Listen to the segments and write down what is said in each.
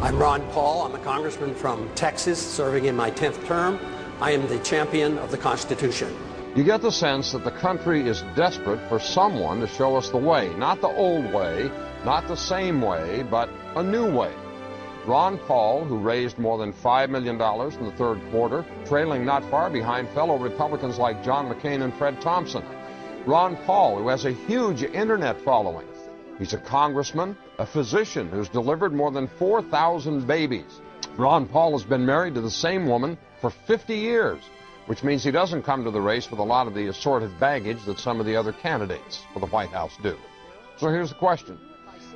I'm Ron Paul. I'm a congressman from Texas, serving in my 10th term. I am the champion of the Constitution. You get the sense that the country is desperate for someone to show us the way. Not the old way, not the same way, but a new way. Ron Paul, who raised more than $5 million in the third quarter, trailing not far behind fellow Republicans like John McCain and Fred Thompson. Ron Paul, who has a huge internet following. He's a congressman, a physician who's delivered more than 4,000 babies. Ron Paul has been married to the same woman for 50 years, which means he doesn't come to the race with a lot of the assorted baggage that some of the other candidates for the White House do. So here's the question.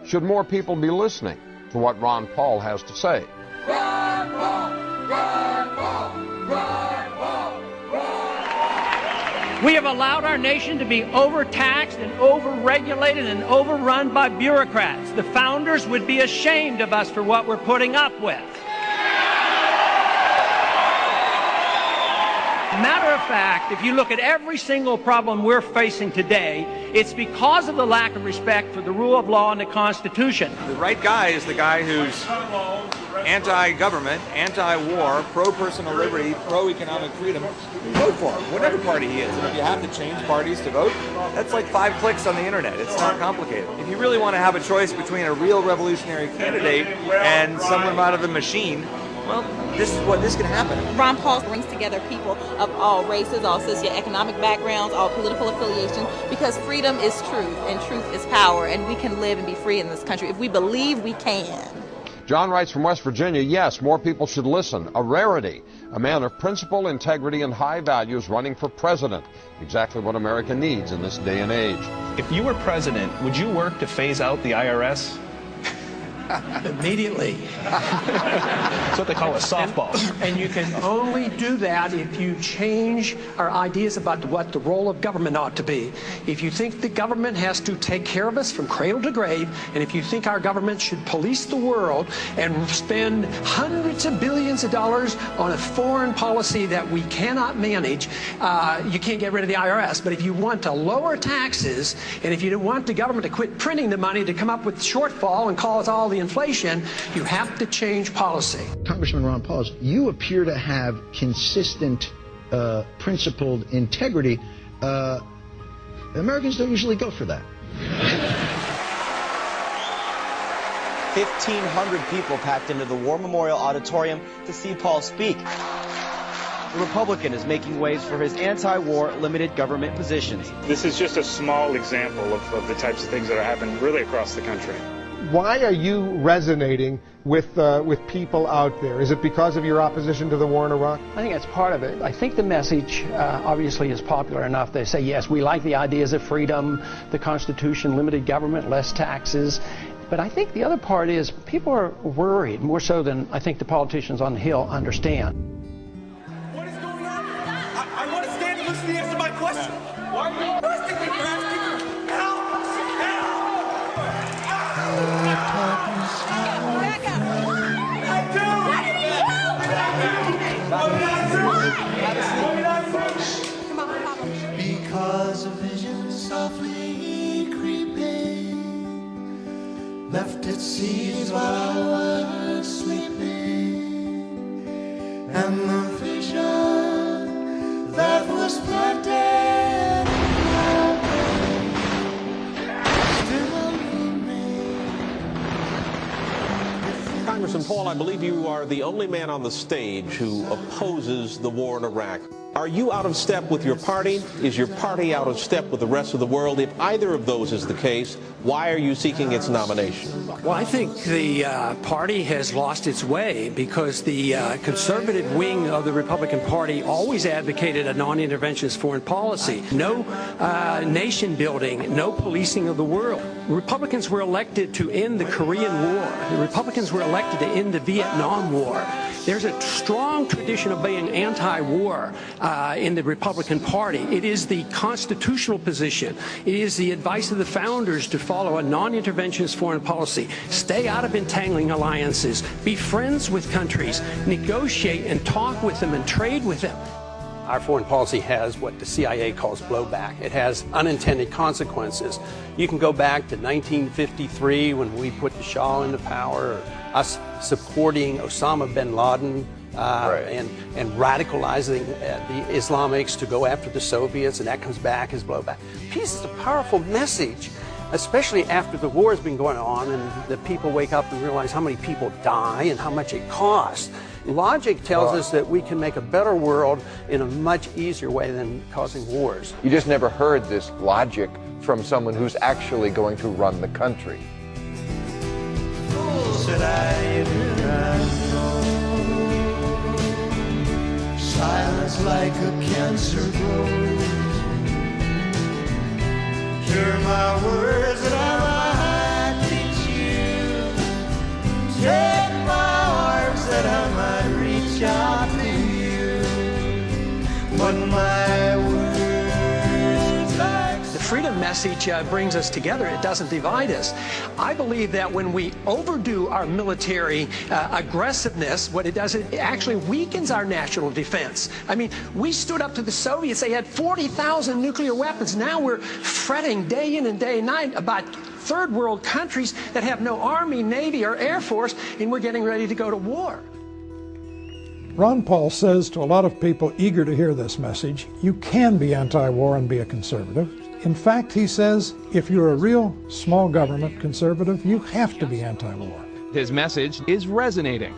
Should more people be listening to what Ron Paul has to say? Ron Paul! Ron Paul! Ron Paul! We have allowed our nation to be overtaxed and overregulated and overrun by bureaucrats. The founders would be ashamed of us for what we're putting up with. Matter of fact, if you look at every single problem we're facing today, it's because of the lack of respect for the rule of law and the Constitution. The right guy is the guy who's anti-government, anti-war, pro-personal liberty, pro-economic freedom. Vote for him, whatever party he is. And if you have to change parties to vote, that's like 5 clicks on the internet. It's not complicated. If you really want to have a choice between a real revolutionary candidate and someone out of the machine, well, this can happen. Ron Paul brings together people of all races, all socioeconomic backgrounds, all political affiliations, because freedom is truth and truth is power, and we can live and be free in this country if we believe we can. John writes from West Virginia, yes, more people should listen. A rarity. A man of principle, integrity, and high values running for president. Exactly what America needs in this day and age. If you were president, would you work to phase out the IRS? Immediately. That's what they call a softball. And you can only do that if you change our ideas about what the role of government ought to be. If you think the government has to take care of us from cradle to grave, and if you think our government should police the world and spend hundreds of billions of dollars on a foreign policy that we cannot manage, you can't get rid of the IRS. But if you want to lower taxes, and if you want the government to quit printing the money to come up with shortfall and cause all the inflation, you have to change policy. Congressman Ron Paul, you appear to have consistent, principled integrity. Americans don't usually go for that. 1,500 people packed into the War Memorial Auditorium to see Paul speak. The Republican is making waves for his anti-war limited government positions. This is just a small example of the types of things that are happening really across the country. Why are you resonating with people out there? Is it because of your opposition to the war in Iraq? I think that's part of it. I think the message obviously is popular enough. They say, yes, we like the ideas of freedom, the Constitution, limited government, less taxes. But I think the other part is people are worried, more so than I think the politicians on the Hill understand. What is going on? I want to stand and listen to the answer to my question. Why are you arresting me for asking you? Help! Because a vision softly creeping left its seeds while I was sleeping, and the vision that was planted still remains. Congressman Paul, I believe you are the only man on the stage who opposes the war in Iraq. Are you out of step with your party? Is your party out of step with the rest of the world? If either of those is the case, why are you seeking its nomination? Well, I think the party has lost its way because the conservative wing of the Republican Party always advocated a non-interventionist foreign policy. No nation building, no policing of the world. Republicans were elected to end the Korean War. The Republicans were elected to end the Vietnam War. There's a strong tradition of being anti-war in the Republican Party. It is the constitutional position. It is the advice of the founders to follow a non-interventionist foreign policy. Stay out of entangling alliances. Be friends with countries. Negotiate and talk with them and trade with them. Our foreign policy has what the CIA calls blowback. It has unintended consequences. You can go back to 1953 when we put the Shah into power, or us supporting Osama bin Laden and radicalizing the Islamics to go after the Soviets, and that comes back as blowback. Peace is a powerful message, especially after the war has been going on and the people wake up and realize how many people die and how much it costs. Logic tells us that we can make a better world in a much easier way than causing wars. You just never heard this logic from someone who's actually going to run the country. Said I did not know. Silence like a cancer grows. Hear my words that I might teach you. Take my arms that I might reach out to you. But my words like the freedom message brings us together. It doesn't divide us. I believe that when we overdo our military aggressiveness, what it does, it actually weakens our national defense. I mean, we stood up to the Soviets. They had 40,000 nuclear weapons. Now we're fretting day in and day night about third world countries that have no army, navy, or air force, and we're getting ready to go to war. Ron Paul says to a lot of people eager to hear this message, you can be anti-war and be a conservative. In fact, he says, if you're a real small government conservative, you have to be anti-war. His message is resonating,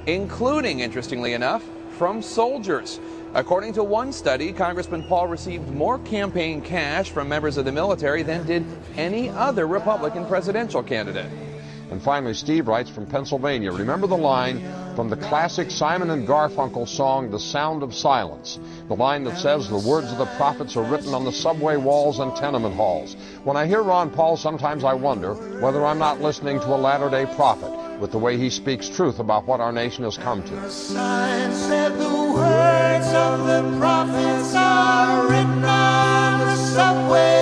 including, interestingly enough, from soldiers. According to one study, Congressman Paul received more campaign cash from members of the military than did any other Republican presidential candidate. And finally, Steve writes from Pennsylvania, remember the line from the classic Simon and Garfunkel song, The Sound of Silence, the line that says the words of the prophets are written on the subway walls and tenement halls. When I hear Ron Paul, sometimes I wonder whether I'm not listening to a latter-day prophet with the way he speaks truth about what our nation has come to. the sign said the words of the prophets are written on the subway